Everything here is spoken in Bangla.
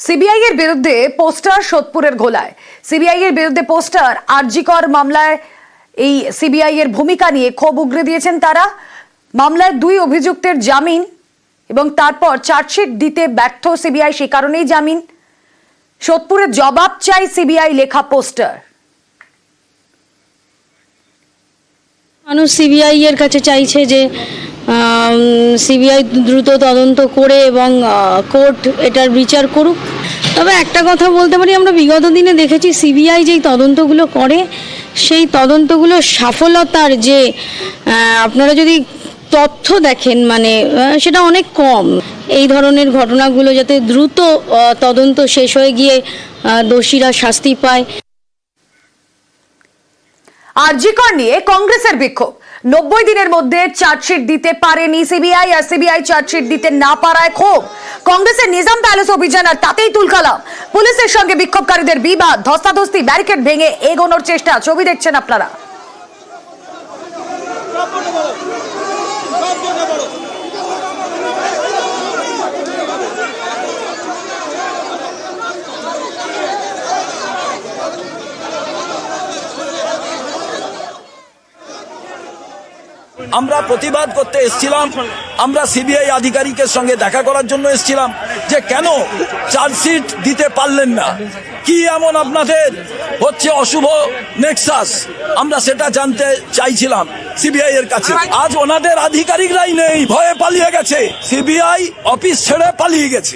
সিবিআই এর বিরুদ্ধে পোস্টার সোদপুরের ঘোলায়। সিবিআই এর বিরুদ্ধে পোস্টার, আরজি কর মামলায় এই সিবিআই এর ভূমিকা নিয়ে ক্ষোভ উগরে দিয়েছেন তারা। মামলায় দুই অভিযুক্তের জামিন এবং তারপর চার্জশিট দিতে ব্যর্থ সিবিআই, সে কারণেই জামিন। সোদপুরের জবাব চাই সিবিআই লেখা পোস্টার। মানুষ সিবিআই এর কাছে চাইছে যে সিবিআই দ্রুত তদন্ত করে এবং কোর্ট এটার বিচার করুক। তবে একটা কথা বলতে পারি, আমরা বিগত দিনে দেখেছি সিবিআই যেই তদন্তগুলো করে সেই তদন্তগুলো সফলতার যে আপনারা যদি তথ্য দেখেন মানে সেটা অনেক কম। এই ধরনের ঘটনাগুলো যাতে দ্রুত তদন্ত শেষ হয়ে গিয়ে দোষীরা শাস্তি পায়। আরজি কর নিয়ে কংগ্রেসের বিক্ষোভ। 90 দিনের মধ্যে চার্জশিট দিতে পারেনি সিবিআই, আর সিবিআই চার্জশিট দিতে না পারায় ক্ষোভ। কংগ্রেসের নিজাম প্যালেস অভিযান আর তাতেই তুলকালাম। পুলিশের সঙ্গে বিক্ষোভকারীদের বিবাদ, ধস্তাধস্তি, ব্যারিকেড ভেঙে এগোনোর চেষ্টা। ছবি দেখছেন আপনারা। আমরা প্রতিবাদ করতে এসেছিলাম, আমরা সিবিআই আধিকারিকের সঙ্গে দেখা করার জন্য এসেছিলাম যে কেন চার্জশিট দিতে পারলেন না, কি এমন আপনাদের হচ্ছে অশুভ নেক্সাস, আমরা সেটা জানতে চাইছিলাম সিবিআই এর কাছে। আজ ওনাদের আধিকারিকরাই নেই, ভয়ে পালিয়ে গেছে, সিবিআই অফিস ছেড়ে পালিয়ে গেছে।